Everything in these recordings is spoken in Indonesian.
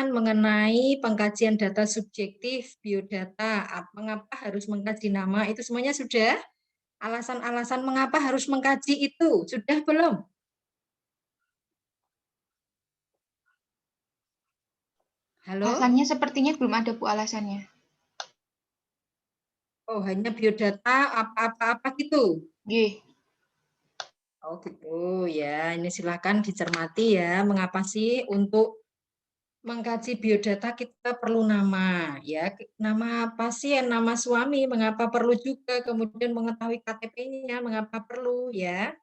mengenai pengkajian data subjektif biodata. Mengapa harus mengkaji nama? Itu semuanya sudah? Alasan-alasan mengapa harus mengkaji itu sudah belum? Halo? Alasannya sepertinya belum ada, Bu, alasannya. Oh, hanya biodata apa-apa gitu? Nggih. Oh gitu ya, ini silakan dicermati ya. Mengapa sih untuk mengkaji biodata kita perlu nama ya, nama pasien, nama suami, mengapa perlu juga, kemudian mengetahui KTP-nya, mengapa perlu ya.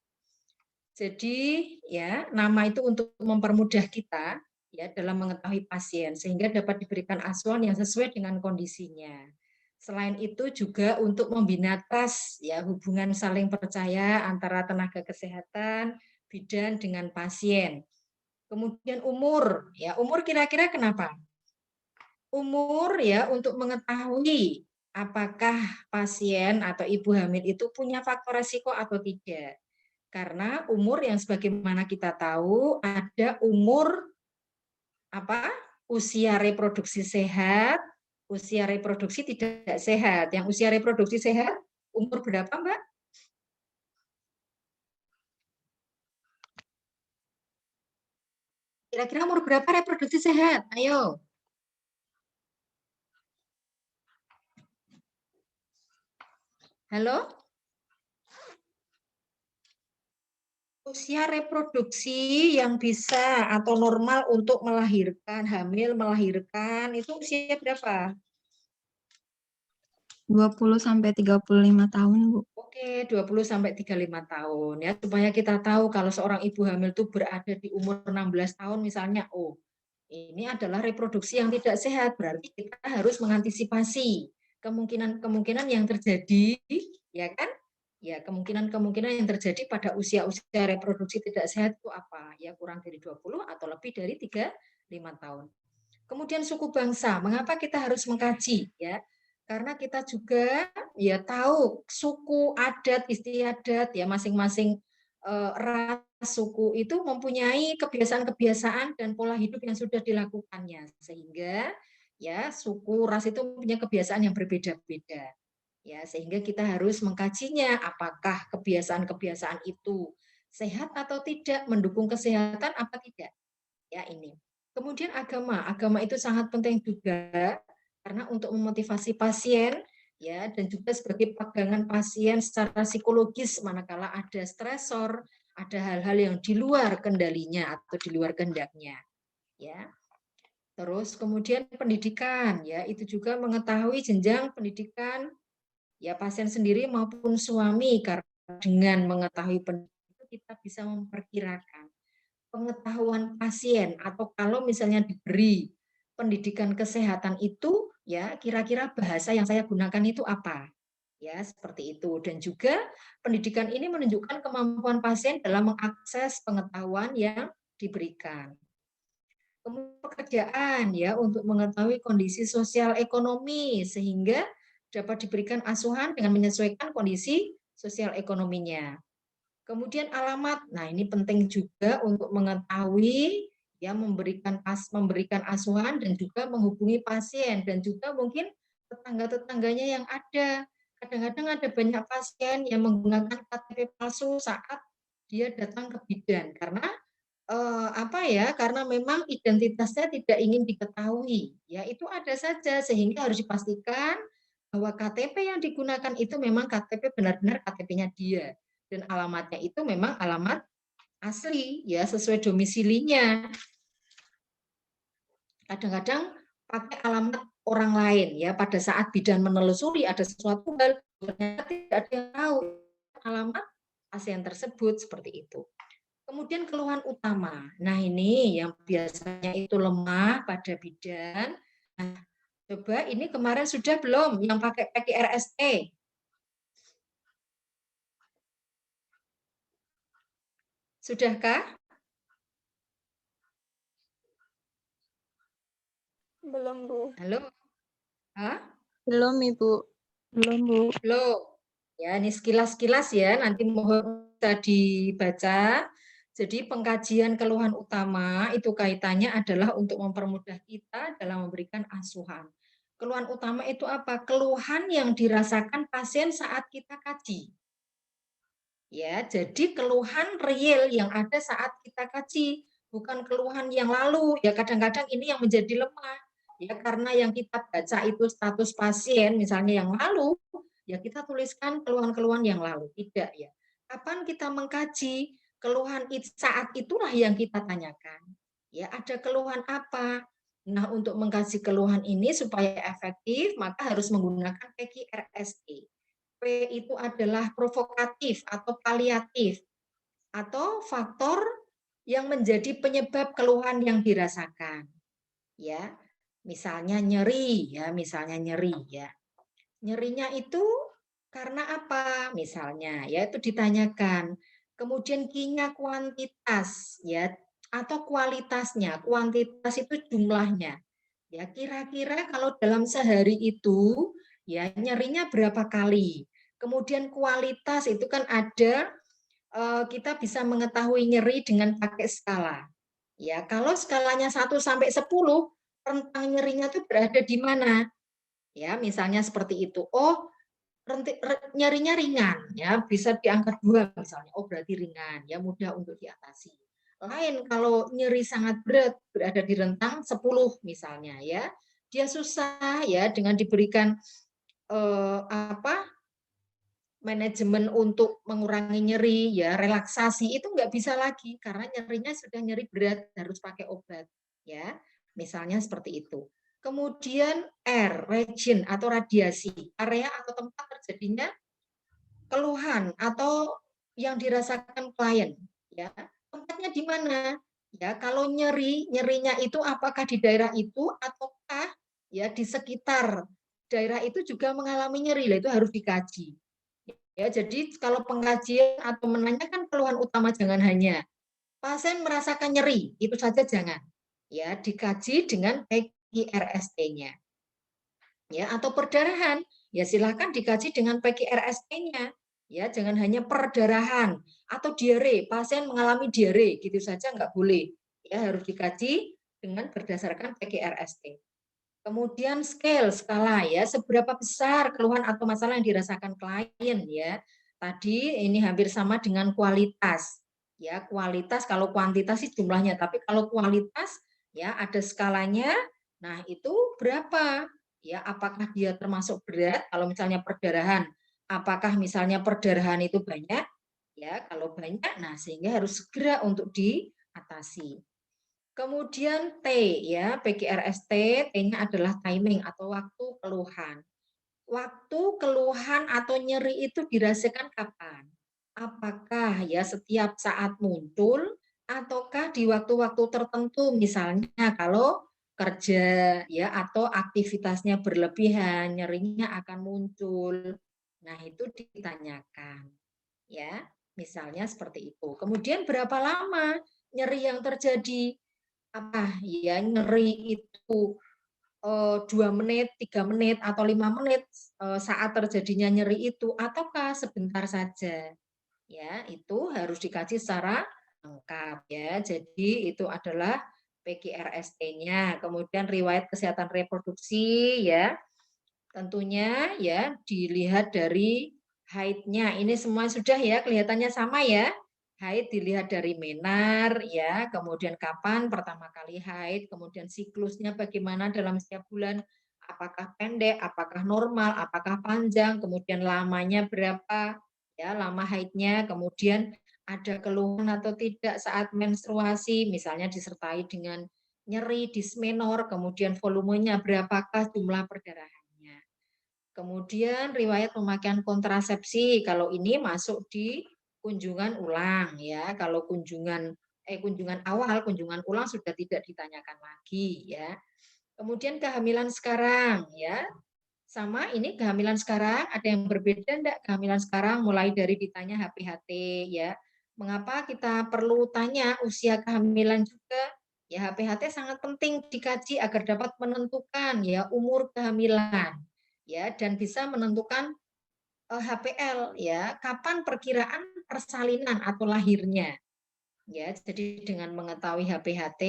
Jadi ya, nama itu untuk mempermudah kita ya dalam mengetahui pasien sehingga dapat diberikan asuhan yang sesuai dengan kondisinya. Selain itu juga untuk membina trust ya, hubungan saling percaya antara tenaga kesehatan, bidan dengan pasien. Kemudian umur ya, umur kira-kira kenapa? Umur ya untuk mengetahui apakah pasien atau ibu hamil itu punya faktor resiko atau tidak. Karena umur yang sebagaimana kita tahu ada umur apa? Usia reproduksi sehat, usia reproduksi tidak sehat. Yang usia reproduksi sehat umur berapa, Mbak? Kira-kira umur berapa reproduksi sehat? Ayo. Halo? Usia reproduksi yang bisa atau normal untuk melahirkan, hamil, melahirkan, itu usia berapa? 20 sampai 35 tahun, Bu. Oke, 20 sampai 35 tahun ya, supaya kita tahu kalau seorang ibu hamil itu berada di umur 16 tahun misalnya, oh, ini adalah reproduksi yang tidak sehat, berarti kita harus mengantisipasi kemungkinan-kemungkinan yang terjadi, ya kan? Ya, kemungkinan-kemungkinan yang terjadi pada usia-usia reproduksi tidak sehat itu apa? Ya, kurang dari 20 atau lebih dari 35 tahun. Kemudian suku bangsa, mengapa kita harus mengkaji ya? Karena kita juga ya tahu suku, adat, istiadat ya masing-masing ras suku itu mempunyai kebiasaan-kebiasaan dan pola hidup yang sudah dilakukannya sehingga ya suku ras itu punya kebiasaan yang berbeda-beda ya sehingga kita harus mengkajinya apakah kebiasaan-kebiasaan itu sehat atau tidak, mendukung kesehatan apa tidak ya ini. Kemudian agama itu sangat penting juga karena untuk memotivasi pasien ya dan juga sebagai pegangan pasien secara psikologis manakala ada stresor, ada hal-hal yang di luar kendalinya atau di luar kehendaknya ya. Terus kemudian pendidikan ya, itu juga mengetahui jenjang pendidikan ya pasien sendiri maupun suami karena dengan mengetahui pendidikan itu kita bisa memperkirakan pengetahuan pasien atau kalau misalnya diberi pendidikan kesehatan itu ya kira-kira bahasa yang saya gunakan itu apa ya seperti itu dan juga pendidikan ini menunjukkan kemampuan pasien dalam mengakses pengetahuan yang diberikan. Kemudian pekerjaan ya untuk mengetahui kondisi sosial ekonomi sehingga dapat diberikan asuhan dengan menyesuaikan kondisi sosial ekonominya. Kemudian alamat, nah ini penting juga untuk mengetahui ya memberikan asuhan dan juga menghubungi pasien dan juga mungkin tetangga-tetangganya yang ada. Kadang-kadang ada banyak pasien yang menggunakan KTP palsu saat dia datang ke bidan karena apa ya? Karena memang identitasnya tidak ingin diketahui. Ya, itu ada saja sehingga harus dipastikan bahwa KTP yang digunakan itu memang KTP benar-benar KTP-nya dia dan alamatnya itu memang alamat asli ya sesuai domisilinya. Kadang-kadang pakai alamat orang lain ya pada saat bidan menelusuri ada sesuatu hal ternyata tidak ada yang tahu alamat pasien tersebut seperti itu. Kemudian keluhan utama. Nah, ini yang biasanya itu lemah pada bidan. Nah, coba ini kemarin sudah belum yang pakai PKRSE? Sudahkah? Belum, Bu. Halo? Hah? Belum, Ibu. Belum, Bu. Belum. Ya, ini sekilas-sekilas ya, nanti mohon bisa dibaca. Jadi pengkajian keluhan utama itu kaitannya adalah untuk mempermudah kita dalam memberikan asuhan. Keluhan utama itu apa? Keluhan yang dirasakan pasien saat kita kaji. Ya, jadi keluhan real yang ada saat kita kaji, bukan keluhan yang lalu. Ya kadang-kadang ini yang menjadi lemah. Ya karena yang kita baca itu status pasien misalnya yang lalu, ya kita tuliskan keluhan-keluhan yang lalu. Tidak ya. Kapan kita mengkaji keluhan saat itulah yang kita tanyakan. Ya, ada keluhan apa? Nah, untuk mengkaji keluhan ini supaya efektif, maka harus menggunakan PQRST. P itu adalah provokatif atau paliatif atau faktor yang menjadi penyebab keluhan yang dirasakan. Ya, misalnya nyeri ya, misalnya nyeri ya. Nyerinya itu karena apa? Misalnya ya itu ditanyakan. Kemudian kinya kuantitas ya atau kualitasnya. Kuantitas itu jumlahnya. Ya, kira-kira kalau dalam sehari itu ya nyerinya berapa kali? Kemudian kualitas itu kan ada kita bisa mengetahui nyeri dengan pakai skala. Ya, kalau skalanya 1 sampai 10, rentang nyerinya itu berada di mana? Ya, misalnya seperti itu. Oh, nyerinya ringan ya, bisa di angka 2 misalnya. Oh, berarti ringan, ya mudah untuk diatasi. Lain kalau nyeri sangat berat berada di rentang 10 misalnya ya. Dia susah ya dengan diberikan manajemen untuk mengurangi nyeri ya, relaksasi itu nggak bisa lagi karena nyerinya sudah nyeri berat harus pakai obat ya. Misalnya seperti itu. Kemudian R, region atau radiasi, area atau tempat terjadinya keluhan atau yang dirasakan klien ya. Tempatnya di mana? Ya, kalau nyerinya itu apakah di daerah itu ataukah ya di sekitar daerah itu juga mengalami nyeri. Lah itu harus dikaji. Ya, jadi kalau pengkajian atau menanyakan keluhan utama jangan hanya pasien merasakan nyeri, itu saja jangan. Ya, dikaji dengan PQRST-nya. Ya, atau perdarahan, ya silakan dikaji dengan PQRST-nya. Ya, jangan hanya perdarahan atau diare, pasien mengalami diare, gitu saja nggak boleh. Ya, harus dikaji dengan berdasarkan PQRST. Kemudian skala ya, seberapa besar keluhan atau masalah yang dirasakan klien ya. Tadi ini hampir sama dengan kualitas. Ya, kualitas kalau kuantitas sih jumlahnya, tapi kalau kualitas ya ada skalanya. Nah, itu berapa? Ya, apakah dia termasuk berat kalau misalnya perdarahan? Apakah misalnya perdarahan itu banyak? Ya, kalau banyak nah sehingga harus segera untuk diatasi. Kemudian T ya, PQRST, T-nya adalah timing atau waktu keluhan. Waktu keluhan atau nyeri itu dirasakan kapan? Apakah ya setiap saat muncul ataukah di waktu-waktu tertentu misalnya kalau kerja ya atau aktivitasnya berlebihan, nyerinya akan muncul. Nah, itu ditanyakan. Ya, misalnya seperti itu. Kemudian berapa lama nyeri yang terjadi? Apa ya nyeri itu 2 menit, 3 menit atau 5 menit saat terjadinya nyeri itu ataukah sebentar saja ya itu harus dikaji secara lengkap ya. Jadi itu adalah PQRST-nya. Kemudian riwayat kesehatan reproduksi ya tentunya ya dilihat dari haidnya. Ini semua sudah ya kelihatannya sama ya. Haid dilihat dari menar ya, kemudian kapan pertama kali haid, kemudian siklusnya bagaimana dalam setiap bulan, apakah pendek, apakah normal, apakah panjang, kemudian lamanya berapa ya, lama haidnya, kemudian ada keluhan atau tidak saat menstruasi, misalnya disertai dengan nyeri, dismenor, kemudian volumenya berapakah jumlah perdarahannya. Kemudian riwayat pemakaian kontrasepsi, kalau ini masuk di kunjungan ulang ya. Kalau kunjungan awal, kunjungan ulang sudah tidak ditanyakan lagi ya. Kemudian kehamilan sekarang ya. Sama ini kehamilan sekarang ada yang berbeda enggak kehamilan sekarang mulai dari ditanya HPHT ya. Mengapa kita perlu tanya usia kehamilan juga? Ya HPHT sangat penting dikaji agar dapat menentukan ya umur kehamilan ya dan bisa menentukan HPL ya, kapan perkiraan persalinan atau lahirnya. Ya, jadi dengan mengetahui HPHT,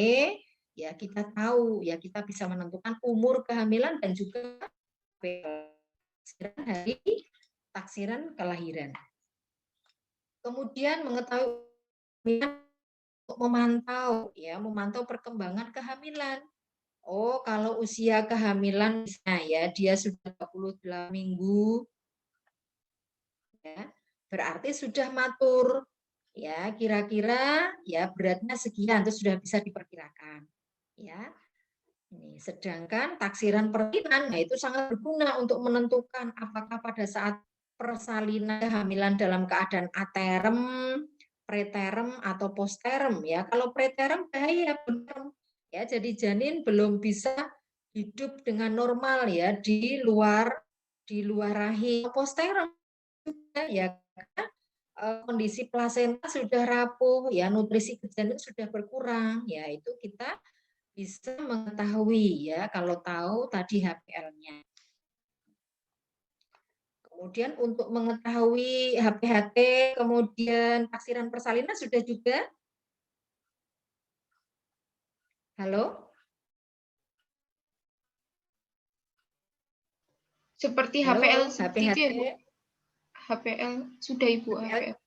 ya kita tahu, ya kita bisa menentukan umur kehamilan dan juga hari taksiran kelahiran. Kemudian mengetahui untuk memantau perkembangan kehamilan. Oh, kalau usia kehamilan ya dia sudah 28 minggu, ya, berarti sudah matur. Ya, kira-kira ya beratnya sekian itu sudah bisa diperkirakan. Ya. Ini, sedangkan taksiran persalinan, nah itu sangat berguna untuk menentukan apakah pada saat persalinan kehamilan dalam keadaan aterem, preterm atau postterm ya. Kalau preterm bahaya benar. Ya, jadi janin belum bisa hidup dengan normal ya di luar rahim. Postterm ya karena kondisi plasenta sudah rapuh ya, nutrisi janin sudah berkurang ya, itu kita bisa mengetahui ya kalau tahu tadi HPL-nya. Kemudian untuk mengetahui HPHT, kemudian taksiran persalinan sudah juga. Halo? Seperti Halo, HPL itu HPHT. ya, Bu. HPL sudah Ibu, HPL.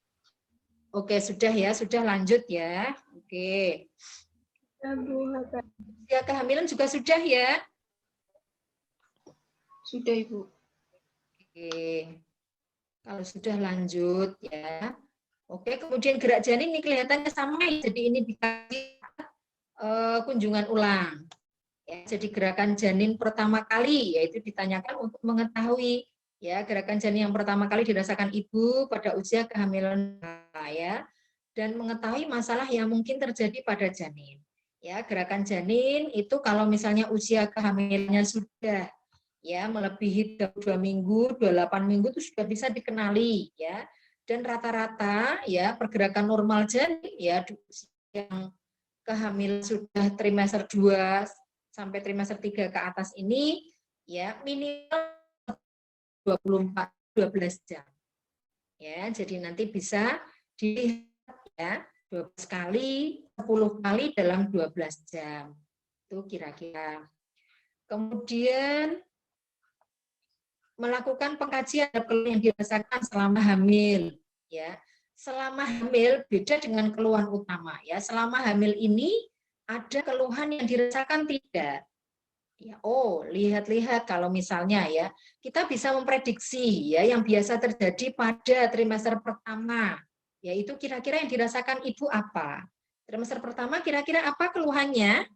Oke, sudah ya, sudah lanjut ya. Oke. Ya, Bu. Ya, kehamilan juga sudah ya. Sudah Ibu. Oke. Kalau sudah lanjut ya. Oke, kemudian gerak janin ini kelihatannya sama, jadi ini dikasih kunjungan ulang. Ya, jadi gerakan janin pertama kali yaitu ditanyakan untuk mengetahui ya gerakan janin yang pertama kali dirasakan ibu pada usia kehamilan ya, dan mengetahui masalah yang mungkin terjadi pada janin. Ya, gerakan janin itu kalau misalnya usia kehamilannya sudah ya melebihi 22 minggu, 28 minggu itu sudah bisa dikenali ya. Dan rata-rata ya pergerakan normal janin ya yang kehamilan sudah trimester 2 sampai trimester 3 ke atas ini ya minimal 12 jam. Ya, jadi nanti bisa dilihat ya 12 kali, 10 kali dalam 12 jam. Itu kira-kira. Kemudian melakukan pengkajian keluhan yang dirasakan selama hamil ya. Selama hamil beda dengan keluhan utama ya. Selama hamil ini ada keluhan yang dirasakan tidak? Ya, oh, lihat-lihat kalau misalnya ya, kita bisa memprediksi ya yang biasa terjadi pada trimester pertama. Yaitu kira-kira yang dirasakan ibu apa? Trimester pertama kira-kira apa keluhannya?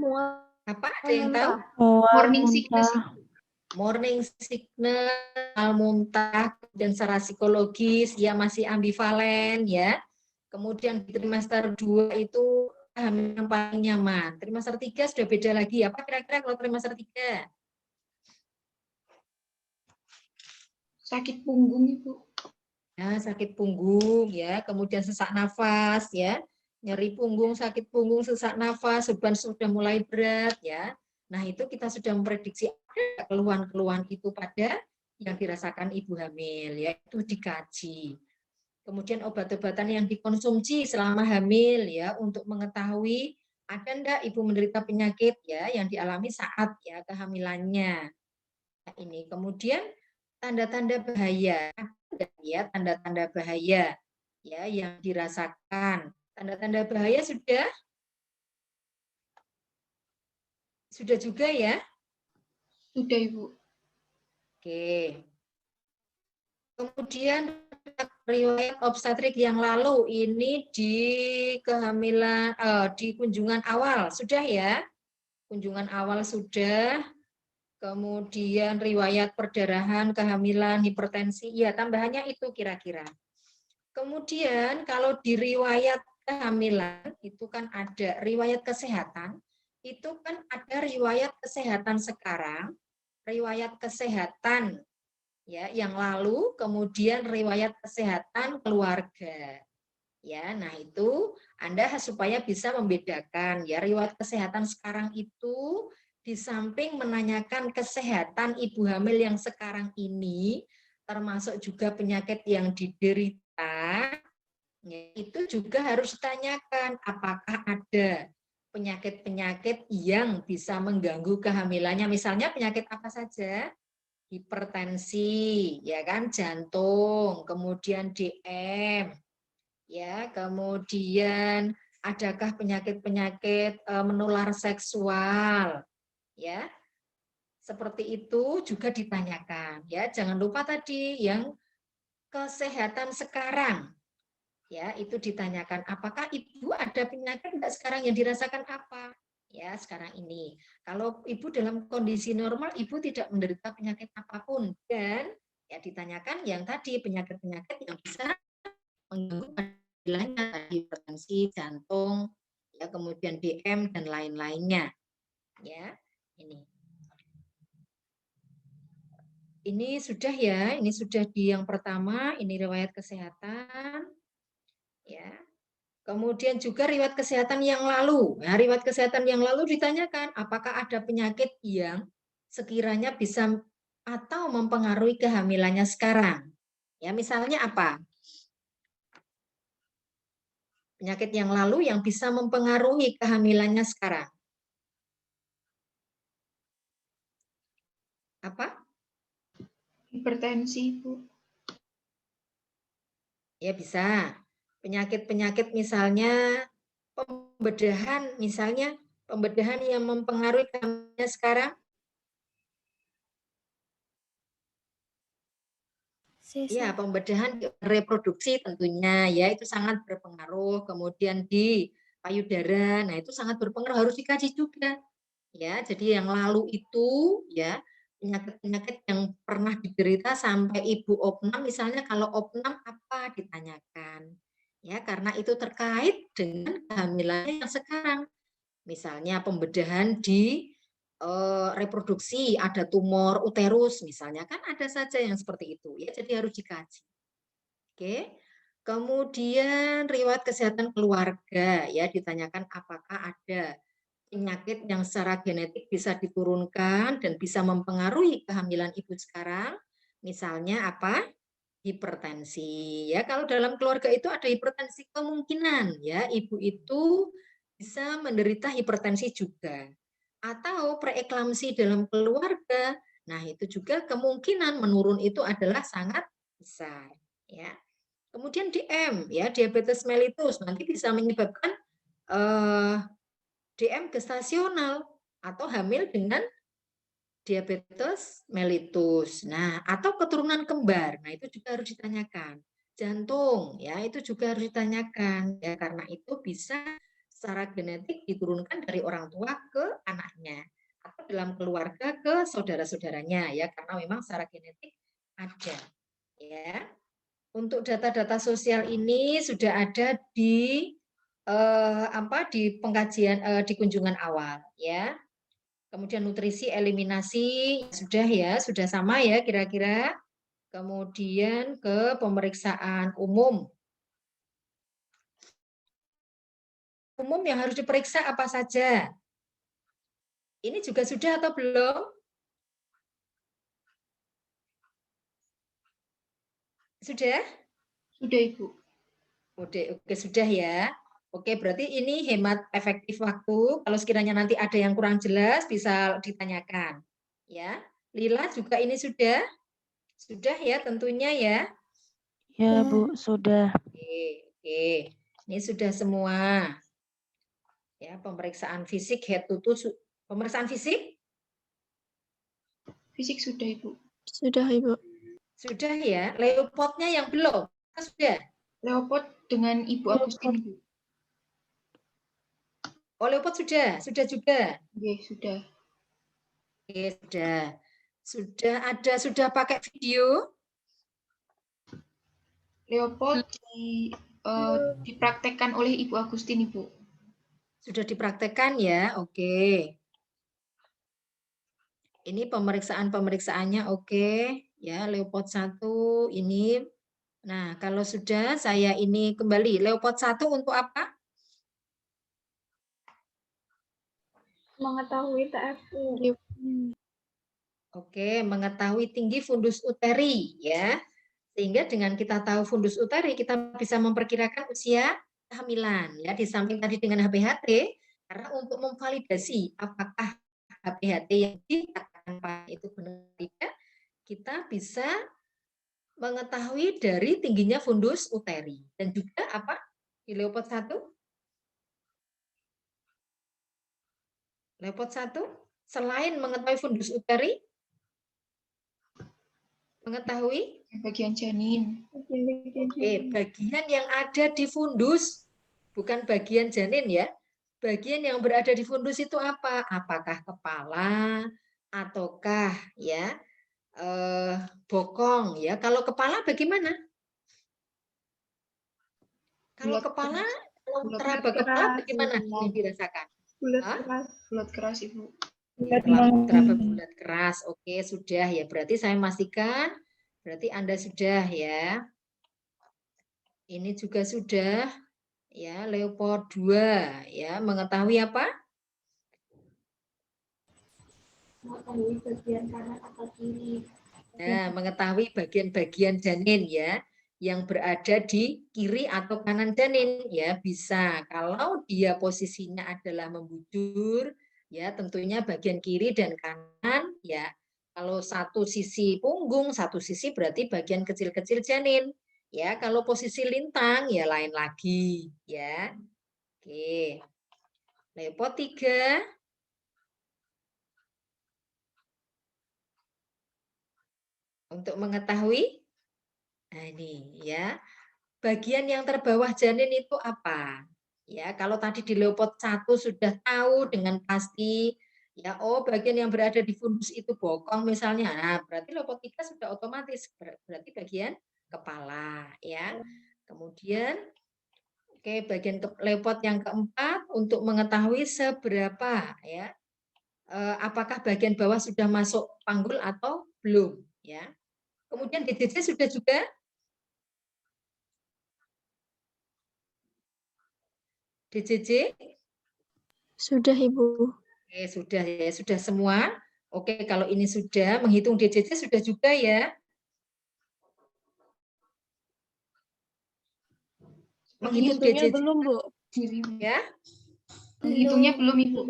Mual Apa? Ada yang tahu? Morning sickness. Morning sickness, muntah, dan secara psikologis ya masih ambivalen ya. Kemudian di trimester 2 itu hamil yang paling nyaman. Trimester 3 sudah beda lagi. Apa kira-kira kalau trimester 3? Sakit punggung Ibu. Ya, sakit punggung ya, kemudian sesak nafas ya. Nyeri punggung, sakit punggung, sesak nafas, beban sudah mulai berat ya. Nah, itu kita sudah memprediksi ada keluhan-keluhan itu pada yang dirasakan ibu hamil ya, itu dikaji. Kemudian obat-obatan yang dikonsumsi selama hamil ya untuk mengetahui ada enggak ibu menderita penyakit ya yang dialami saat ya kehamilannya. Nah, ini kemudian tanda-tanda bahaya ya, tanda-tanda bahaya ya yang dirasakan. Tanda-tanda bahaya sudah juga ya? Sudah Ibu. Oke. Kemudian riwayat obstetrik yang lalu ini di kehamilan di kunjungan awal sudah ya? Kunjungan awal sudah. Kemudian riwayat perdarahan, kehamilan, hipertensi, ya tambahannya itu kira-kira. Kemudian kalau di riwayat kehamilan itu kan ada riwayat kesehatan, itu kan ada riwayat kesehatan sekarang, riwayat kesehatan ya yang lalu, kemudian riwayat kesehatan keluarga. Ya, nah itu Anda supaya bisa membedakan ya riwayat kesehatan sekarang itu di samping menanyakan kesehatan ibu hamil yang sekarang ini, termasuk juga penyakit yang diderita, itu juga harus ditanyakan apakah ada penyakit-penyakit yang bisa mengganggu kehamilannya. Misalnya penyakit apa saja? Hipertensi, ya kan, jantung, kemudian DM, ya, kemudian adakah penyakit-penyakit menular seksual, ya, seperti itu juga ditanyakan, ya. Jangan lupa tadi yang kesehatan sekarang, ya, itu ditanyakan apakah ibu ada penyakit enggak sekarang yang dirasakan apa, ya, sekarang ini. Kalau ibu dalam kondisi normal, ibu tidak menderita penyakit apapun, dan ya ditanyakan yang tadi penyakit-penyakit yang bisa mengganggu kehamilannya, hipertensi, jantung, ya, kemudian DM dan lain-lainnya, ya. Ini sudah ya, ini sudah di yang pertama, ini riwayat kesehatan, ya. Kemudian juga riwayat kesehatan yang lalu. Nah, riwayat kesehatan yang lalu ditanyakan apakah ada penyakit yang sekiranya bisa atau mempengaruhi kehamilannya sekarang. Ya, misalnya apa? Penyakit yang lalu yang bisa mempengaruhi kehamilannya sekarang. Apa? Hipertensi, Bu. Ya, bisa. Penyakit-penyakit misalnya pembedahan yang mempengaruhi kehamilannya sekarang. Ya, pembedahan reproduksi tentunya ya itu sangat berpengaruh. Kemudian di payudara, nah itu sangat berpengaruh, harus dikaji juga. Ya, jadi yang lalu itu ya penyakit-penyakit yang pernah diderita sampai ibu opnam, misalnya kalau opnam apa ditanyakan. Ya, karena itu terkait dengan kehamilannya yang sekarang. Misalnya pembedahan di reproduksi, ada tumor uterus misalnya, kan ada saja yang seperti itu ya, jadi harus dikaji. Oke. Kemudian riwayat kesehatan keluarga ya, ditanyakan apakah ada penyakit yang secara genetik bisa diturunkan dan bisa mempengaruhi kehamilan ibu sekarang. Misalnya apa? Hipertensi ya. Kalau dalam keluarga itu ada hipertensi, kemungkinan ya ibu itu bisa menderita hipertensi juga. Atau preeklamsi dalam keluarga. Nah, itu juga kemungkinan menurun itu adalah sangat besar, ya. Kemudian DM, ya, diabetes mellitus nanti bisa menyebabkan DM gestasional atau hamil dengan diabetes mellitus. Nah, atau keturunan kembar. Nah, itu juga harus ditanyakan. Jantung, ya, itu juga harus ditanyakan. Ya, karena itu bisa secara genetik diturunkan dari orang tua ke anaknya atau dalam keluarga ke saudara-saudaranya, ya, karena memang secara genetik ada. Ya. Untuk data-data sosial ini sudah ada di di pengkajian di kunjungan awal, ya. Kemudian nutrisi eliminasi sudah ya, sudah sama ya kira-kira. Kemudian ke pemeriksaan umum. Umum yang harus diperiksa apa saja? Ini juga sudah atau belum? Sudah? Sudah, Ibu. Oke, sudah ya. Oke, berarti ini hemat efektif waktu. Kalau sekiranya nanti ada yang kurang jelas, bisa ditanyakan. Ya, Lila juga ini sudah? Sudah ya tentunya ya? Ya, Bu, sudah. Oke. Ini sudah semua. Ya, pemeriksaan fisik head to toe. Pemeriksaan fisik? Fisik sudah, Ibu. Sudah, Ibu. Sudah ya. Leopardnya yang belum? Sudah. Leopold dengan Ibu Agustin, Bu. Oh, Leopard sudah. Sudah juga. Oke, sudah. Oke, sudah. Sudah pakai video? Leopold dipraktekkan oleh Ibu Agustin, Ibu. Sudah dipraktekkan ya, oke. Ini pemeriksaannya oke, ya Leopold 1 ini. Nah, kalau sudah saya ini kembali. Leopold 1 untuk apa? Mengetahui TFU. Oke, mengetahui tinggi fundus uteri ya. Sehingga dengan kita tahu fundus uteri, kita bisa memperkirakan usia kehamilan ya. Di samping tadi dengan HPHT, karena untuk memvalidasi apakah HPHT yang dikatakan Pak itu benar atau tidak, kita bisa mengetahui dari tingginya fundus uteri. Dan juga apa? Di Leopard 1? Leopard 1, selain mengetahui fundus uteri, mengetahui Bagian janin. Oke, bagian yang ada di fundus, bukan bagian janin ya. Bagian yang berada di fundus itu apa? Apakah kepala ataukah ya bokong ya? Kalau kepala bagaimana? Kalau Bulat kepala, kalau Bulat teraba kepala keras, bagaimana bulat. yang dirasakan? Bulat Hah? keras. Bulat keras, Ibu. Teraba bulat keras. Oke, sudah ya. Berarti saya memastikan, berarti Anda sudah ya. Ini juga sudah. Ya, Leopard 2 ya, mengetahui apa? Mengetahui bagian kanan atau kiri. Nah, mengetahui bagian-bagian janin ya, yang berada di kiri atau kanan janin ya, bisa. Kalau dia posisinya adalah membujur ya, tentunya bagian kiri dan kanan ya. Kalau satu sisi punggung, satu sisi berarti bagian kecil-kecil janin. Ya, kalau posisi lintang ya lain lagi ya. Oke. Leopard 3. Untuk mengetahui, nah ini ya, bagian yang terbawah janin itu apa? Ya, kalau tadi di Leopard 1 sudah tahu dengan pasti, ya, oh bagian yang berada di fundus itu bokong misalnya. Nah, berarti Leopard 3 sudah otomatis, berarti bagian kepala, ya. Kemudian, oke, bagian Leopard yang keempat untuk mengetahui seberapa, ya, apakah bagian bawah sudah masuk panggul atau belum, ya. Kemudian DJJ sudah juga? DJJ? Sudah, Ibu. Oke, sudah ya, sudah semua. Oke, kalau ini sudah, menghitung DJJ sudah juga ya. Menghitung DJJ belum, Bu. Diri, Bu. ya? Menghitungnya belum, Ibu.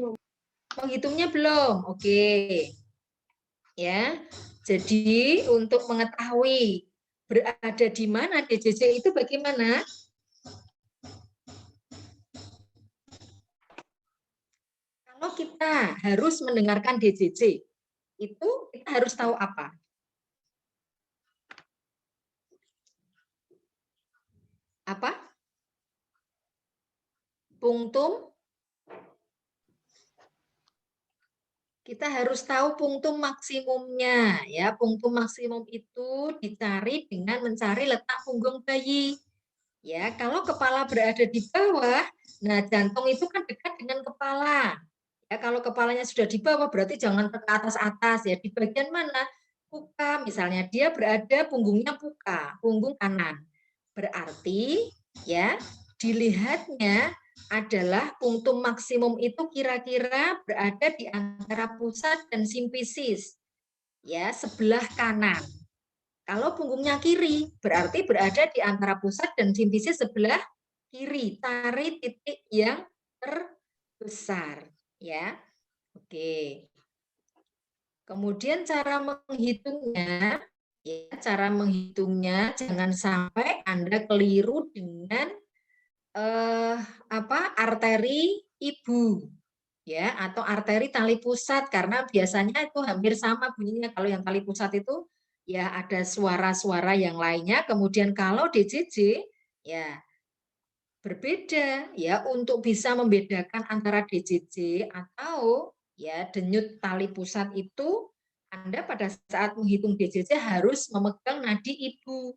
Menghitungnya belum. Oke. Ya. Jadi untuk mengetahui berada di mana DJJ itu bagaimana? Kalau kita harus mendengarkan DJJ, itu kita harus tahu apa? Apa? Punktum. Kita harus tahu punktum maksimumnya, ya. Punktum maksimum itu dicari dengan mencari letak punggung bayi. Ya, kalau kepala berada di bawah, nah jantung itu kan dekat dengan kepala. Ya, kalau kepalanya sudah di bawah berarti jangan ke atas-atas ya. Di bagian mana? Puka misalnya, dia berada punggungnya puka, punggung kanan. Berarti ya, dilihatnya adalah punktum maksimum itu kira-kira berada di antara pusat dan simfisis. Ya, sebelah kanan. Kalau punggungnya kiri, berarti berada di antara pusat dan simfisis sebelah kiri. Cari titik yang terbesar, ya. Oke. Kemudian cara menghitungnya, ya, cara menghitungnya jangan sampai Anda keliru dengan arteri ibu, ya, atau arteri tali pusat, karena biasanya itu hampir sama bunyinya. Kalau yang tali pusat itu ya ada suara-suara yang lainnya. Kemudian kalau DJJ ya berbeda, ya. Untuk bisa membedakan antara DJJ atau ya denyut tali pusat itu, Anda pada saat menghitung DJJ harus memegang nadi ibu.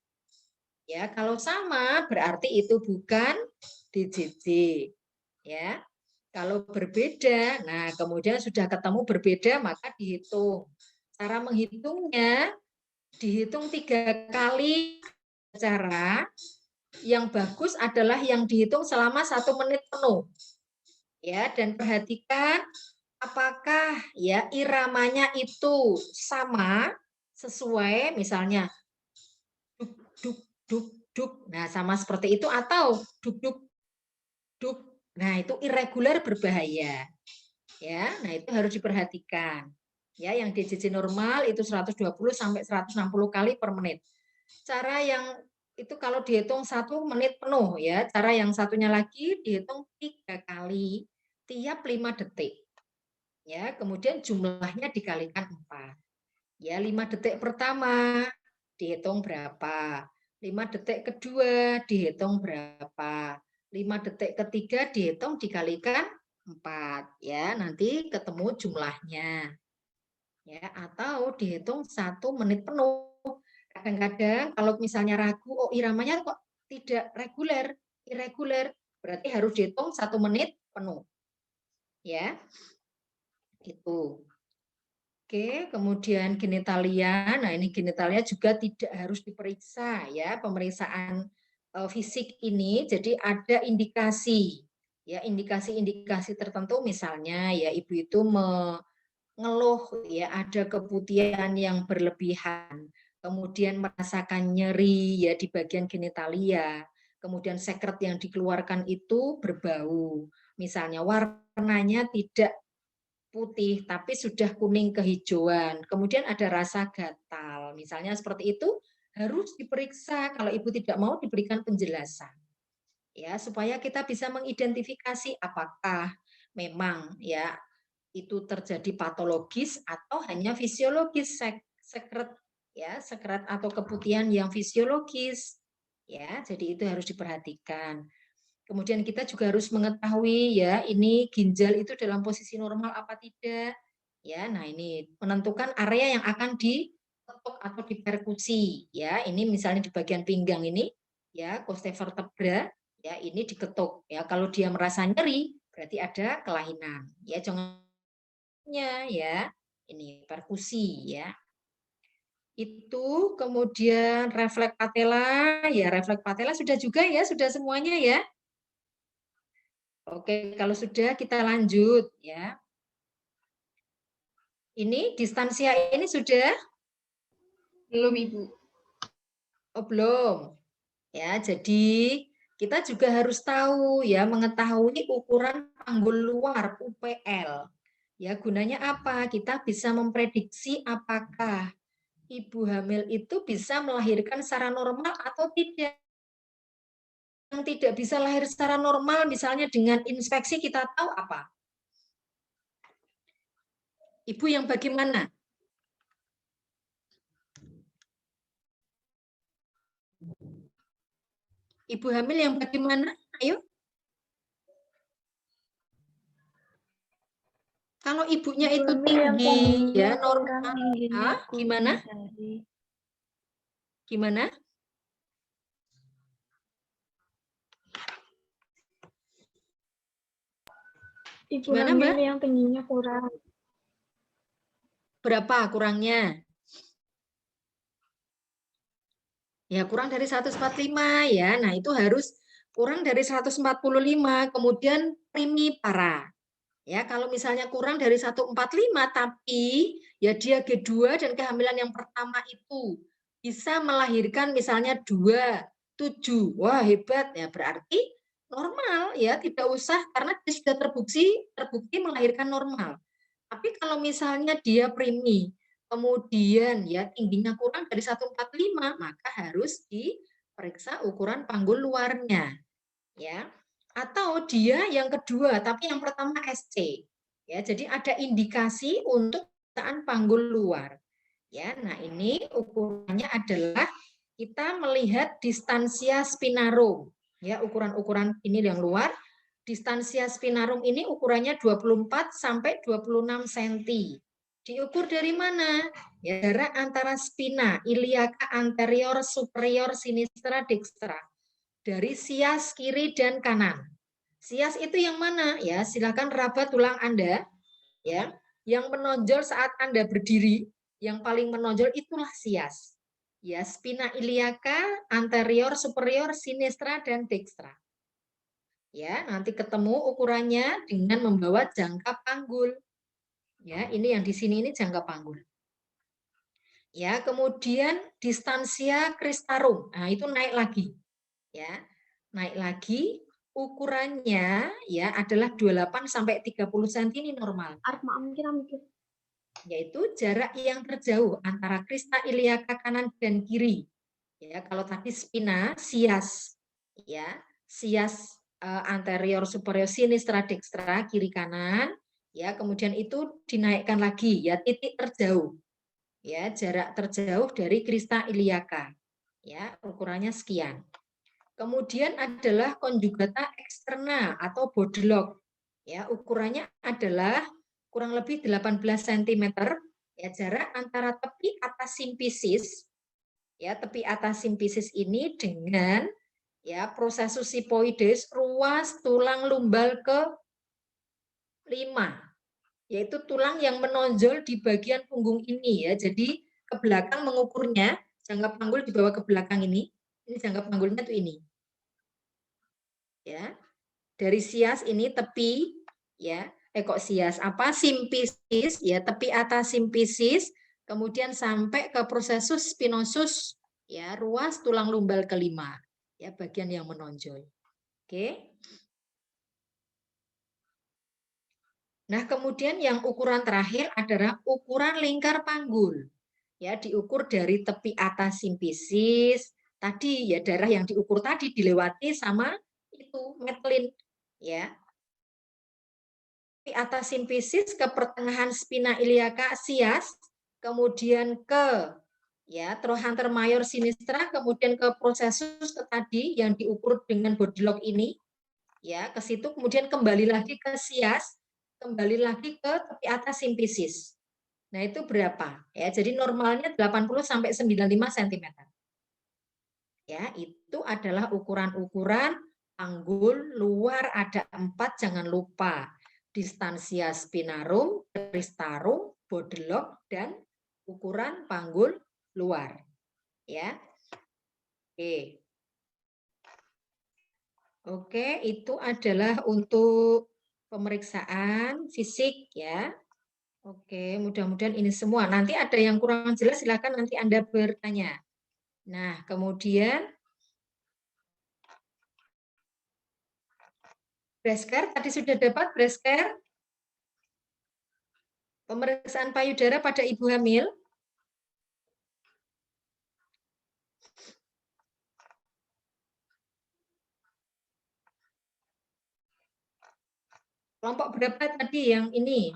Ya, kalau sama berarti itu bukan DJJ. Ya. Kalau berbeda, nah kemudian sudah ketemu berbeda maka dihitung. Cara menghitungnya dihitung 3 kali. Cara yang bagus adalah yang dihitung selama 1 menit penuh. Ya, dan perhatikan apakah ya iramanya itu sama sesuai misalnya duk duk duk duk. Nah, sama seperti itu atau duk duk duk. Nah, itu irregular berbahaya. Ya, nah itu harus diperhatikan. Ya, yang DJJ normal itu 120 sampai 160 kali per menit. Cara yang itu kalau dihitung 1 menit penuh ya, cara yang satunya lagi dihitung 3 kali tiap 5 detik. Ya, kemudian jumlahnya dikalikan 4. Ya, 5 detik pertama dihitung berapa? 5 detik kedua dihitung berapa? 5 detik ketiga dihitung dikalikan 4 ya, nanti ketemu jumlahnya. Ya, atau dihitung 1 menit penuh. Kadang-kadang kalau misalnya ragu, oh iramanya kok tidak reguler, irregular, berarti harus dihitung 1 menit penuh. Ya, gitu. Oke, kemudian genitalia. Nah, ini genitalia juga tidak harus diperiksa ya, pemeriksaan fisik ini. Jadi ada indikasi ya, indikasi-indikasi tertentu misalnya ya ibu itu mengeluh ya ada keputihan yang berlebihan, kemudian merasakan nyeri ya di bagian genitalia, kemudian sekret yang dikeluarkan itu berbau. Misalnya warnanya tidak putih tapi sudah kuning kehijauan, kemudian ada rasa gatal, misalnya seperti itu harus diperiksa. Kalau ibu tidak mau diberikan penjelasan, ya supaya kita bisa mengidentifikasi apakah memang ya itu terjadi patologis atau hanya fisiologis, sekret ya, sekret atau keputihan yang fisiologis, ya. Jadi itu harus diperhatikan. Kemudian kita juga harus mengetahui ya ini ginjal itu dalam posisi normal apa tidak. Ya, nah ini menentukan area yang akan diketuk atau diperkusi. Ya, ini misalnya di bagian pinggang ini, ya costa vertebra, ya ini diketuk. Ya, kalau dia merasa nyeri berarti ada kelainan. Ya, jangan ya ini perkusi ya. Itu kemudian refleks patella, ya refleks patella sudah juga ya, sudah semuanya ya. Oke, kalau sudah kita lanjut ya. Ini distansia ini sudah? Belum, Ibu. Oh, belum. Ya, jadi kita juga harus tahu ya, mengetahui ukuran panggul luar UPL. Ya, gunanya apa? Kita bisa memprediksi apakah ibu hamil itu bisa melahirkan secara normal atau tidak. Yang tidak bisa lahir secara normal misalnya dengan inspeksi kita tahu apa? Ibu yang bagaimana? Ibu hamil yang bagaimana? Ayo. Kalau ibunya Ibu itu hamil yang tinggi, tingginya ya normal. kurang. Ah, gimana? Gimana? Ibu Gimana, hamil Mbak? yang tingginya kurang. Berapa kurangnya? Ya, kurang dari 145 ya. Nah, itu harus kurang dari 145, kemudian primipara. Ya, kalau misalnya kurang dari 145 tapi ya dia G2 dan kehamilan yang pertama itu bisa melahirkan misalnya 27. Wah, hebat ya, berarti normal ya, tidak usah karena dia sudah terbukti melahirkan normal. Tapi kalau misalnya dia primi, kemudian ya tingginya kurang dari 145, maka harus diperiksa ukuran panggul luarnya. Ya. Atau dia yang kedua, tapi yang pertama SC. Ya, jadi ada indikasi untuk pemeriksaan panggul luar. Ya, nah ini ukurannya adalah kita melihat distansia spinarum. Ya, ukuran-ukuran ini yang luar. Distansia spinarum ini ukurannya 24 sampai 26 cm. Diukur dari mana? Ya, jarak antara spina, iliaca anterior, superior, sinistra, dextra. Dari sias kiri dan kanan. Sias itu yang mana? Ya, silakan raba tulang Anda. Ya, yang menonjol saat Anda berdiri, yang paling menonjol itulah sias. Ya, spina iliaca, anterior, superior, sinistra, dan dextra. Ya, nanti ketemu ukurannya dengan membawa jangka panggul. Ya, ini yang di sini ini jangka panggul. Ya, kemudian distansia kristarum. Nah, itu naik lagi. Ya. Naik lagi ukurannya ya adalah 28 sampai 30 cm ini normal. Yaitu jarak yang terjauh antara krista iliaka kanan dan kiri. Ya, kalau tadi spina, sias. Ya, sias anterior superior sinistra dextra kiri kanan. Ya, kemudian itu dinaikkan lagi ya titik terjauh. Ya, jarak terjauh dari krista iliaka. Ya, ukurannya sekian. Kemudian adalah konjugata eksterna atau bodelok. Ya, ukurannya adalah kurang lebih 18 cm ya, jarak antara tepi atas simpisis ya, tepi atas simpisis ini dengan ya prosesus sipoides ruas tulang lumbal ke-5, yaitu tulang yang menonjol di bagian punggung ini ya. Jadi ke belakang mengukurnya, jangka panggul dibawa ke belakang ini jangka panggulnya tuh ini. Ya. Dari sias ini tepi ya, kok sias apa simpisis ya, tepi atas simpisis, kemudian sampai ke prosesus spinosus ya, ruas tulang lumbal ke-5 ya, bagian yang menonjol. Oke. Nah, kemudian yang ukuran terakhir adalah ukuran lingkar panggul. Ya, diukur dari tepi atas simpisis. Tadi ya darah yang diukur tadi dilewati sama itu metlin ya. Di atas simpisis ke pertengahan spina iliaca sias, kemudian ke ya trochanter mayor sinistra, kemudian ke prosesus ke tadi yang diukur dengan bodylock ini ya, ke situ kemudian kembali lagi ke sias, kembali lagi ke tepi atas simpisis. Nah, itu berapa? Ya, jadi normalnya 80 sampai 95 cm. Ya, itu adalah ukuran-ukuran panggul luar ada 4, jangan lupa. Distansia spinarum, cristarum, bodelok, dan ukuran panggul luar. Ya. Oke. Oke, itu adalah untuk pemeriksaan fisik ya. Oke, mudah-mudahan ini semua. Nanti ada yang kurang jelas silakan nanti Anda bertanya. Nah, kemudian Bresker tadi sudah dapat Bresker? Pemeriksaan payudara pada ibu hamil. Kelompok berapa tadi yang ini?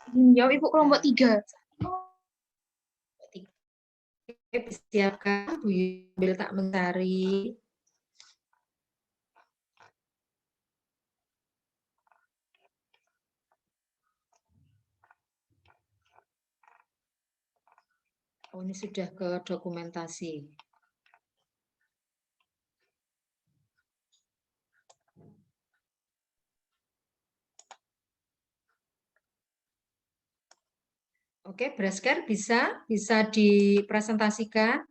Jawab Ibu kelompok 3. Siapkan Bu Yumil tak mencari. Oh, ini sudah ke dokumentasi. Oke, Bresker bisa dipresentasikan.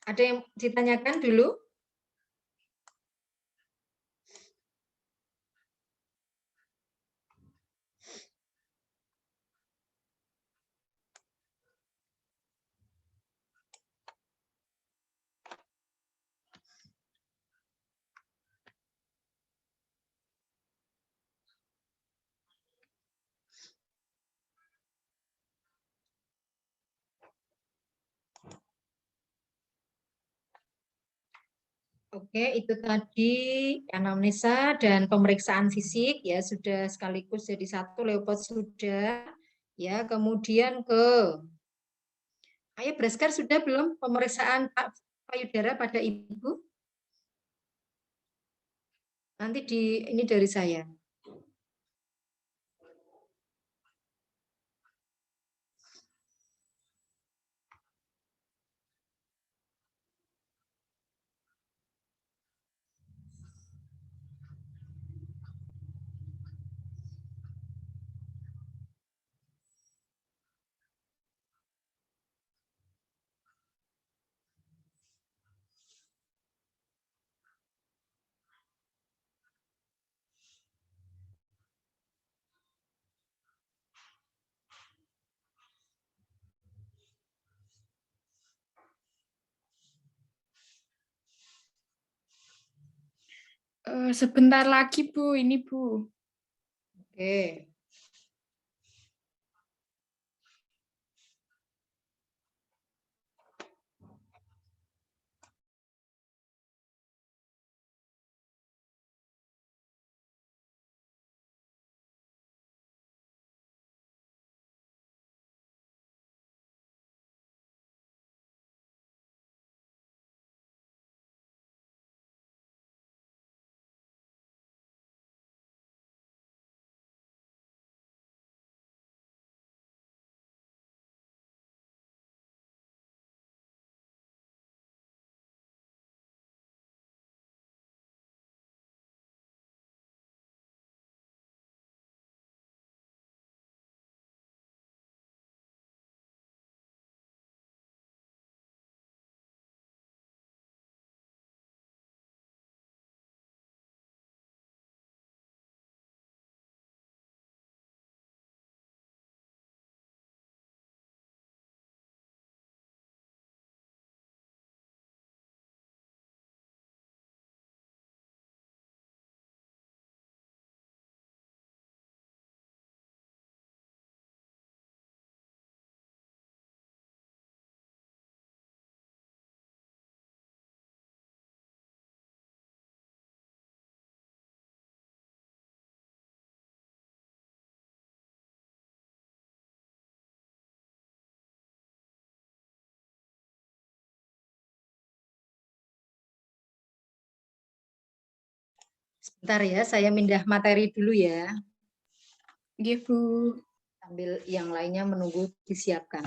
Ada yang ditanyakan dulu? Oke, itu tadi anamnesa dan pemeriksaan fisik ya sudah sekaligus jadi satu. Leopold sudah ya, kemudian Ayo Bresker sudah belum pemeriksaan payudara pada ibu? Nanti ini dari saya. Sebentar lagi, Bu. Ini, Bu. Oke. Sebentar ya, saya pindah materi dulu ya, Nggih, Bu. sambil yang lainnya menunggu disiapkan.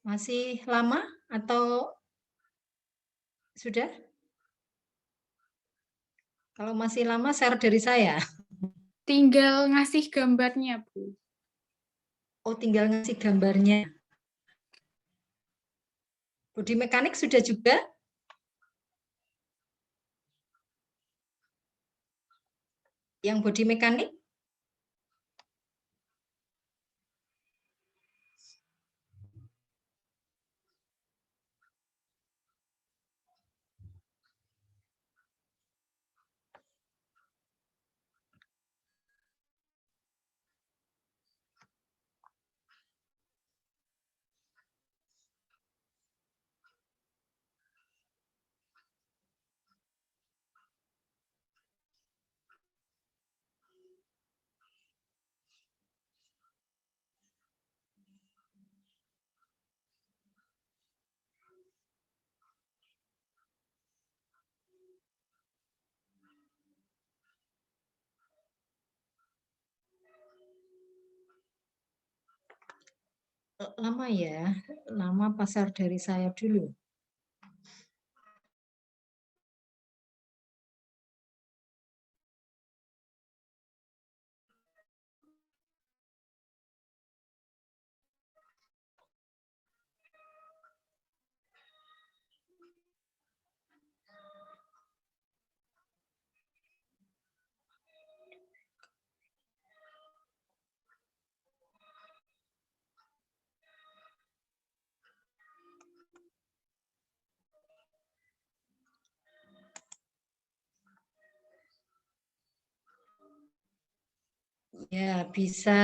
Masih lama atau sudah? Kalau masih lama, share dari saya. Tinggal ngasih gambarnya, Bu. Oh, tinggal ngasih gambarnya. Bodi mekanik sudah juga? Yang bodi mekanik? lama ya? Lama pasar dari saya dulu. Ya, bisa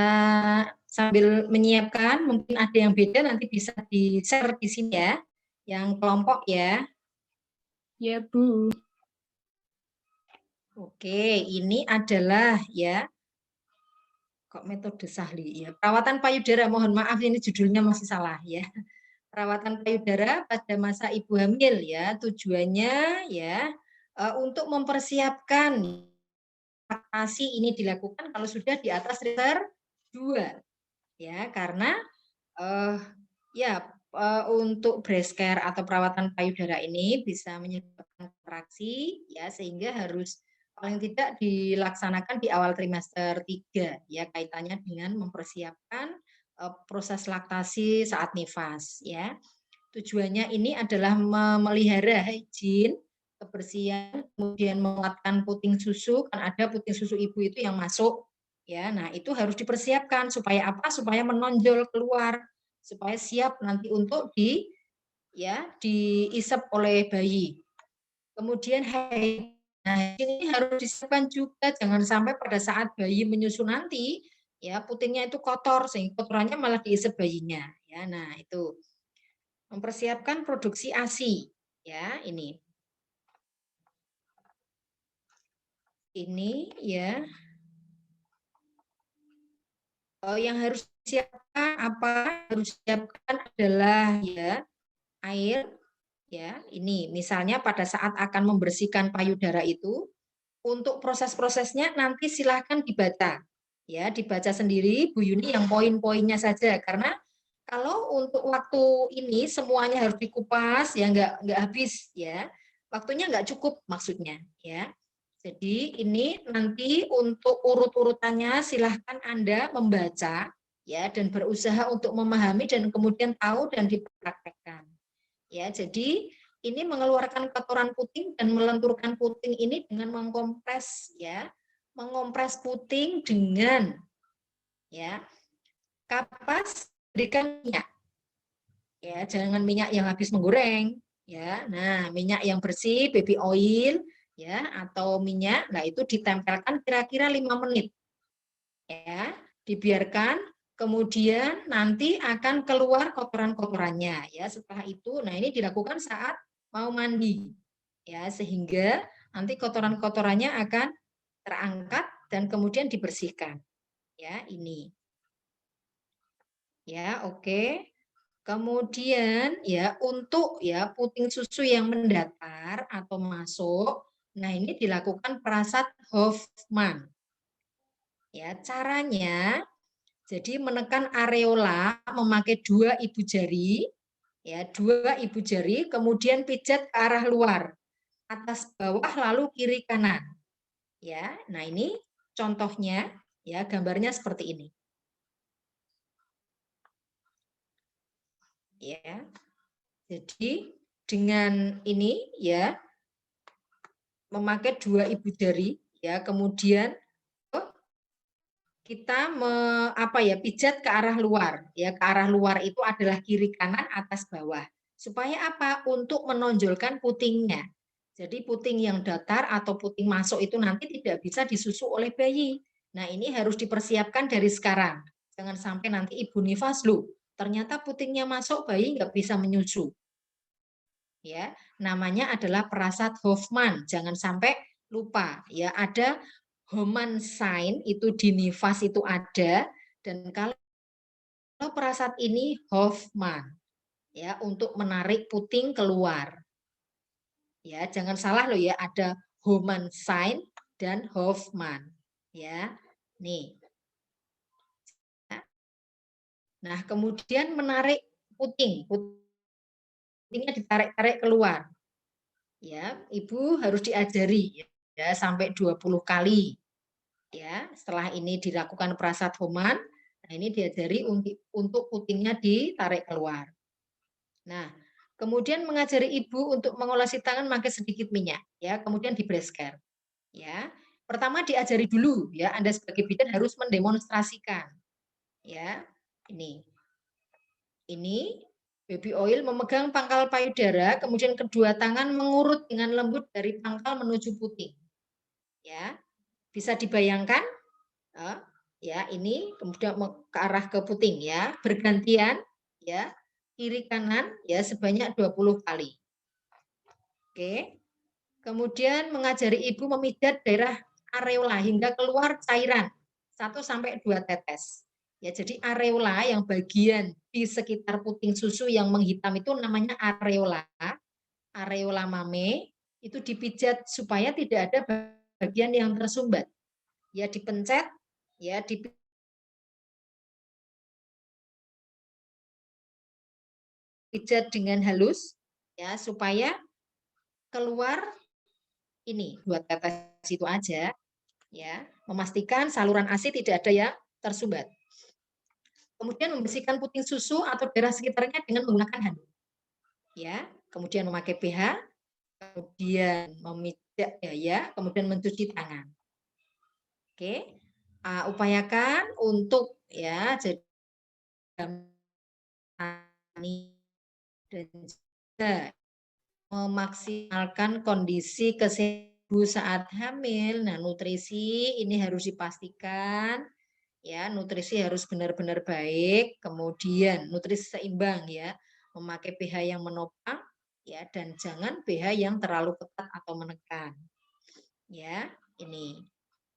sambil menyiapkan, mungkin ada yang beda nanti bisa di-share di sini ya, yang kelompok ya. Ya, Bu. Oke, ini adalah ya, kok metode Sahli ya. Perawatan payudara, mohon maaf ini judulnya masih salah ya. Perawatan payudara pada masa ibu hamil ya, tujuannya ya untuk mempersiapkan laktasi ini dilakukan kalau sudah di atas trimester 2 ya, karena ya untuk breast care atau perawatan payudara ini bisa menyebabkan kontraksi ya, sehingga harus paling tidak dilaksanakan di awal trimester 3 ya, kaitannya dengan mempersiapkan proses laktasi saat nifas ya. Tujuannya ini adalah memelihara hygiene, kebersihan, kemudian menguatkan puting susu, kan ada puting susu ibu itu yang masuk ya. Nah, itu harus dipersiapkan supaya apa? Supaya menonjol keluar, supaya siap nanti untuk diisap oleh bayi. Kemudian ini harus disiapkan juga, jangan sampai pada saat bayi menyusu nanti ya putingnya itu kotor sehingga kotorannya malah diisap bayinya ya. Nah, itu mempersiapkan produksi ASI ya, ini ya yang harus disiapkan apa, harus disiapkan adalah ya air ya, ini misalnya pada saat akan membersihkan payudara itu, untuk proses-prosesnya nanti silahkan dibaca ya, dibaca sendiri Bu Yuni yang poin-poinnya saja, karena kalau untuk waktu ini semuanya harus dikupas ya, nggak habis ya, waktunya nggak cukup maksudnya ya. Jadi ini nanti untuk urut-urutannya silahkan Anda membaca ya, dan berusaha untuk memahami dan kemudian tahu dan dipraktekkan ya. Jadi ini mengeluarkan kotoran puting dan melenturkan puting ini dengan mengkompres ya, mengompres puting dengan ya kapas, berikan minyak ya, jangan minyak yang habis menggoreng ya. Nah, minyak yang bersih, baby oil ya, atau minyak, nah itu ditempelkan kira-kira 5 menit ya, dibiarkan, kemudian nanti akan keluar kotoran-kotorannya ya. Setelah itu, nah ini dilakukan saat mau mandi ya, sehingga nanti kotoran-kotorannya akan terangkat dan kemudian dibersihkan ya, ini ya. Oke. Kemudian ya untuk ya puting susu yang mendatar atau masuk, nah ini dilakukan perasat Hoffman. Ya, caranya jadi menekan areola memakai 2 ibu jari, ya 2 ibu jari, kemudian pijat ke arah luar, atas bawah lalu kiri kanan. Ya, nah ini contohnya ya, gambarnya seperti ini. Ya. Jadi dengan ini ya memakai 2 ibu jari ya, kemudian kita pijat ke arah luar ya, ke arah luar itu adalah kiri kanan atas bawah. Supaya apa? Untuk menonjolkan putingnya. Jadi puting yang datar atau puting masuk itu nanti tidak bisa disusu oleh bayi. Nah, ini harus dipersiapkan dari sekarang. Jangan sampai nanti ibu nifas loh, ternyata putingnya masuk, bayi nggak bisa menyusu. Ya, namanya adalah perasat Hoffman. Jangan sampai lupa ya, ada Hoffman sign itu di nifas itu ada, dan kalau perasat ini Hoffman ya, untuk menarik puting keluar. Ya, jangan salah loh ya, ada Hoffman sign dan Hoffman ya. Nih. Nah, kemudian menarik puting. Putingnya ditarik-tarik keluar. Ya, Ibu harus diajari ya sampai 20 kali. Ya, setelah ini dilakukan prasat homan, nah ini diajari untuk putingnya ditarik keluar. Nah, kemudian mengajari Ibu untuk mengolesi tangan pakai sedikit minyak, ya, kemudian dibresker. Ya. Pertama diajari dulu ya, Anda sebagai bidan harus mendemonstrasikan. Ya. Ini baby oil memegang pangkal payudara, kemudian kedua tangan mengurut dengan lembut dari pangkal menuju puting. Ya. Bisa dibayangkan? Ya, ini kemudian ke arah ke puting ya, bergantian ya, kiri kanan ya sebanyak 20 kali. Oke. Kemudian mengajari Ibu memijat daerah areola hingga keluar cairan 1-2 tetes. Ya, jadi areola yang bagian di sekitar puting susu yang menghitam itu namanya areola. Areola mame itu dipijat supaya tidak ada bagian yang tersumbat. Ya, dipencet, ya dipijat dengan halus ya supaya keluar ini 2 tetes itu aja. Ya, memastikan saluran ASI tidak ada yang tersumbat. Kemudian membersihkan puting susu atau daerah sekitarnya dengan menggunakan handuk. Ya, kemudian memakai BH, kemudian memijat daya, kemudian mencuci tangan. Oke. Upayakan untuk ya jadi dan juga memaksimalkan kondisi kesehatan saat hamil. Nah, nutrisi ini harus dipastikan ya, nutrisi harus benar-benar baik, kemudian nutrisi seimbang ya, memakai BH yang menopang ya dan jangan BH yang terlalu ketat atau menekan. Ya, ini.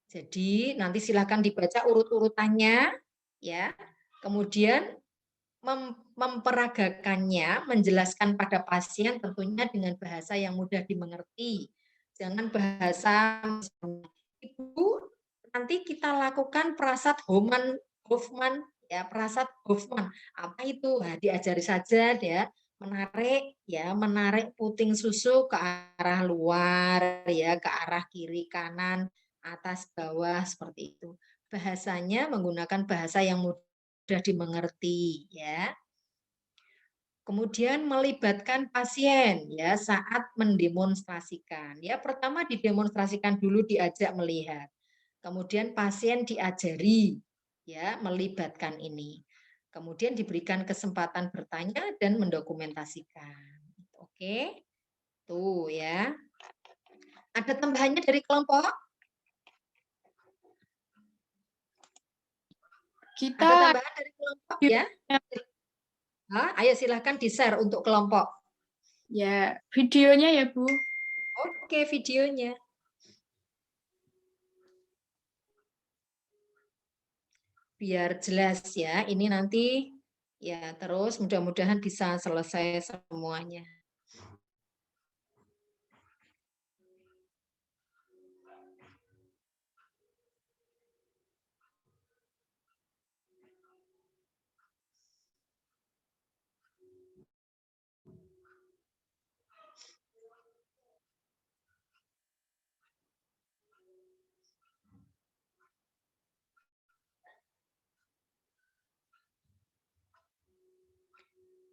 Jadi nanti silakan dibaca urut-urutannya ya. Kemudian memperagakannya, menjelaskan pada pasien tentunya dengan bahasa yang mudah dimengerti. Jangan bahasa Ibu, nanti kita lakukan prasat Hoffman ya, prasat Hoffman. Apa itu? Nah, diajari saja ya, menarik puting susu ke arah luar ya, ke arah kiri kanan, atas bawah seperti itu. Bahasanya menggunakan bahasa yang mudah dimengerti ya. Kemudian melibatkan pasien ya saat mendemonstrasikan. Ya, pertama didemonstrasikan dulu, diajak melihat. Kemudian pasien diajari ya melibatkan ini. Kemudian diberikan kesempatan bertanya dan mendokumentasikan. Oke. Tuh ya. Ada tambahannya dari kelompok? Kita Ada tambahan dari kelompok ya? Ayo silahkan di-share untuk kelompok. ya videonya ya Bu. Oke, videonya. Biar jelas ya, ini nanti ya terus mudah-mudahan bisa selesai semuanya.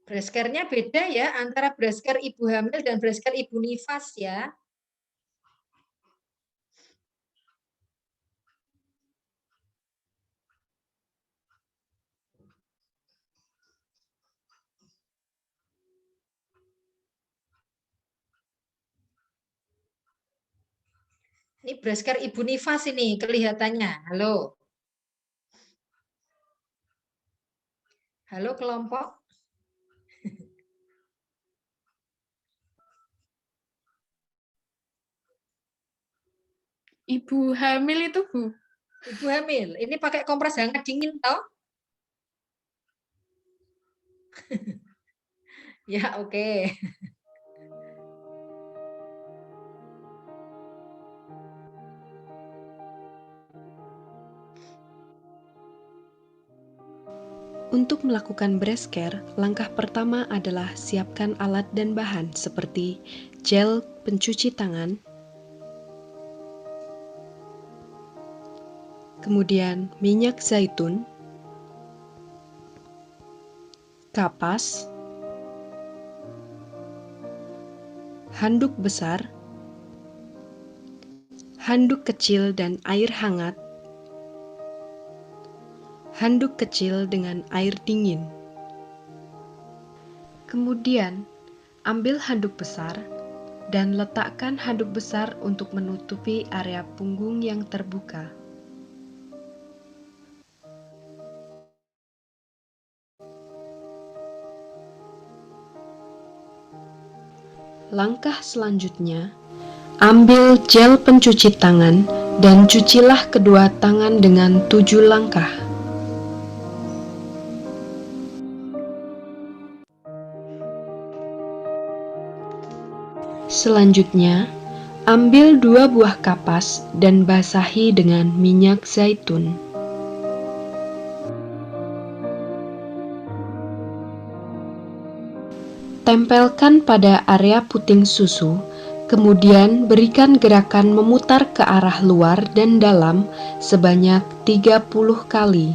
Breast care-nya beda ya antara breast care ibu hamil dan breast care ibu nifas ya. Ini breast care ibu nifas ini kelihatannya. Halo. Halo kelompok. Ibu hamil itu Bu. Ibu hamil, ini pakai kompres hangat dingin toh? Ya, oke. Untuk melakukan breast care, langkah pertama adalah siapkan alat dan bahan seperti gel pencuci tangan, kemudian minyak zaitun, kapas, handuk besar, handuk kecil dan air hangat, handuk kecil dengan air dingin. Kemudian, ambil handuk besar dan letakkan handuk besar untuk menutupi area punggung yang terbuka. Langkah selanjutnya, ambil gel pencuci tangan dan cucilah kedua tangan dengan 7 langkah. Selanjutnya, ambil 2 buah kapas dan basahi dengan minyak zaitun. Tempelkan pada area puting susu, kemudian berikan gerakan memutar ke arah luar dan dalam sebanyak 30 kali,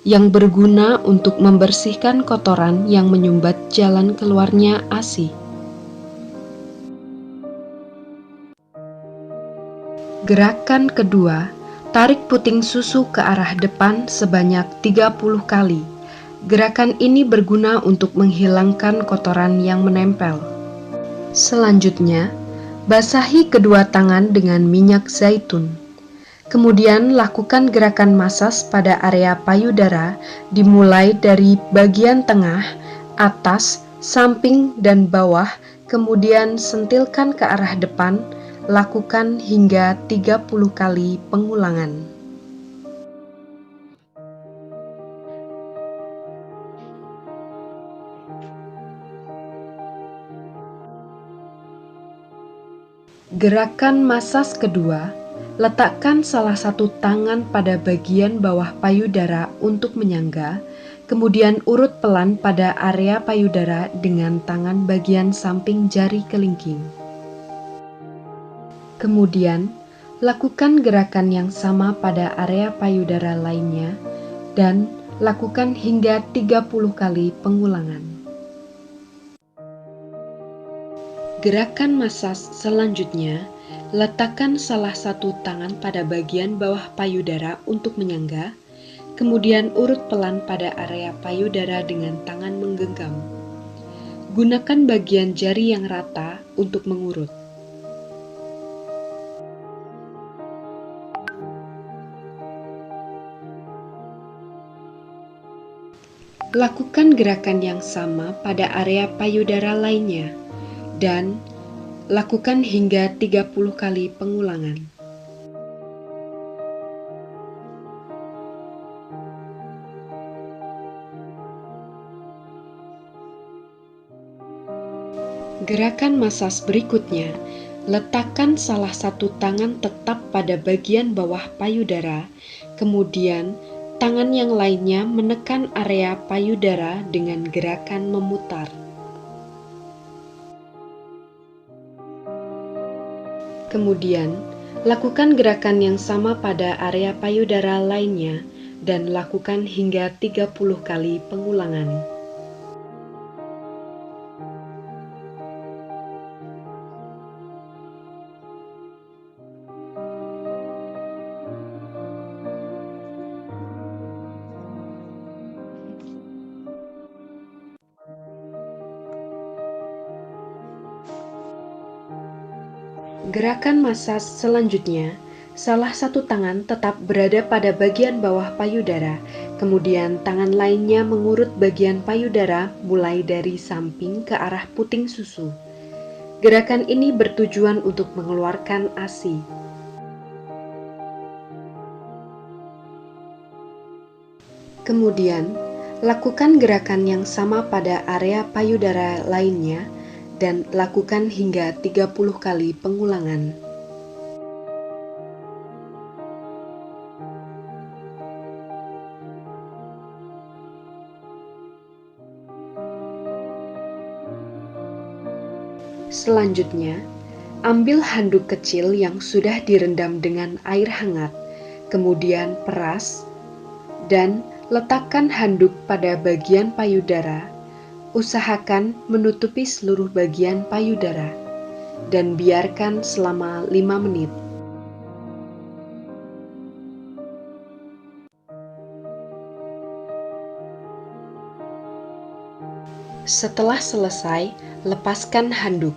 yang berguna untuk membersihkan kotoran yang menyumbat jalan keluarnya ASI. Gerakan kedua, tarik puting susu ke arah depan sebanyak 30 kali. Gerakan ini berguna untuk menghilangkan kotoran yang menempel. Selanjutnya, basahi kedua tangan dengan minyak zaitun. Kemudian lakukan gerakan masas pada area payudara dimulai dari bagian tengah, atas, samping, dan bawah, kemudian sentilkan ke arah depan, lakukan hingga 30 kali pengulangan. Gerakan masas kedua, letakkan salah satu tangan pada bagian bawah payudara untuk menyangga, kemudian urut pelan pada area payudara dengan tangan bagian samping jari kelingking. Kemudian, lakukan gerakan yang sama pada area payudara lainnya dan lakukan hingga 30 kali pengulangan. Gerakan masas selanjutnya, letakkan salah satu tangan pada bagian bawah payudara untuk menyangga, kemudian urut pelan pada area payudara dengan tangan menggenggam. Gunakan bagian jari yang rata untuk mengurut. Lakukan gerakan yang sama pada area payudara lainnya dan lakukan hingga 30 kali pengulangan. Gerakan masas berikutnya, letakkan salah satu tangan tetap pada bagian bawah payudara, kemudian tangan yang lainnya menekan area payudara dengan gerakan memutar. Kemudian, lakukan gerakan yang sama pada area payudara lainnya dan lakukan hingga 30 kali pengulangan. Gerakan masas selanjutnya, salah satu tangan tetap berada pada bagian bawah payudara, kemudian tangan lainnya mengurut bagian payudara mulai dari samping ke arah puting susu. Gerakan ini bertujuan untuk mengeluarkan ASI. Kemudian, lakukan gerakan yang sama pada area payudara lainnya, dan lakukan hingga 30 kali pengulangan. Selanjutnya, ambil handuk kecil yang sudah direndam dengan air hangat, kemudian peras, dan letakkan handuk pada bagian payudara. Usahakan menutupi seluruh bagian payudara, dan biarkan selama 5 menit. Setelah selesai, lepaskan handuk.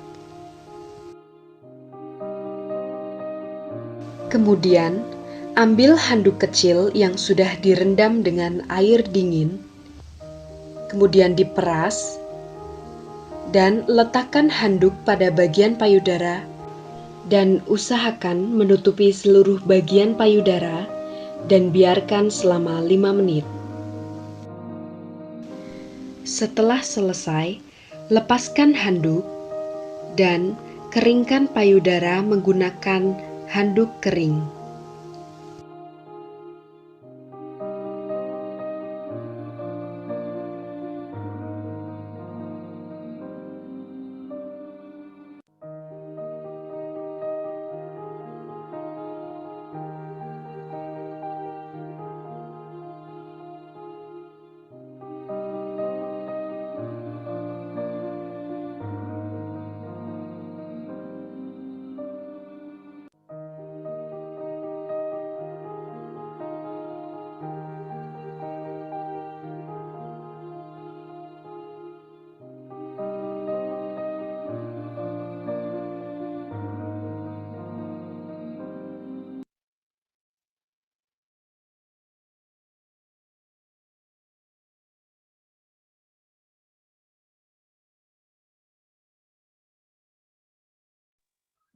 Kemudian, ambil handuk kecil yang sudah direndam dengan air dingin, kemudian diperas, dan letakkan handuk pada bagian payudara, dan usahakan menutupi seluruh bagian payudara, dan biarkan selama 5 menit. Setelah selesai, lepaskan handuk dan keringkan payudara menggunakan handuk kering.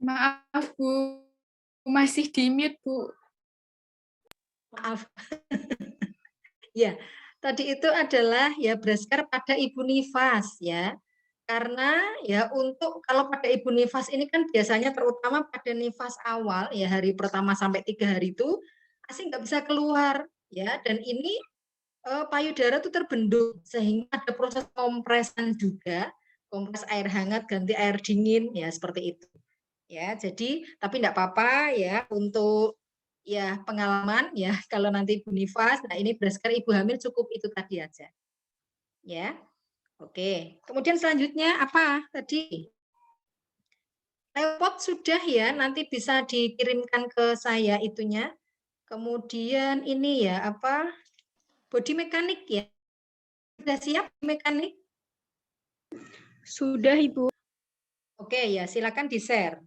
Maaf, Bu. Masih di-mute, Bu. Maaf. Ya, tadi itu adalah ya Brasker pada Ibu Nifas ya. Karena ya untuk kalau pada Ibu Nifas ini kan biasanya terutama pada nifas awal ya hari pertama sampai 3 hari itu ASI nggak bisa keluar ya, dan ini payudara itu terbendung sehingga ada proses kompresan juga, kompres air hangat ganti air dingin ya seperti itu. Ya, jadi tapi enggak apa-apa ya untuk ya pengalaman ya kalau nanti Ibu Nifas, nah ini Brasker Ibu hamil cukup itu tadi aja. Ya. Oke. Kemudian selanjutnya apa tadi? Repot sudah ya, nanti bisa dikirimkan ke saya itunya. Kemudian ini ya apa? Body mekanik ya. Sudah siap mekanik? Sudah, Ibu. Oke ya, silakan di-share.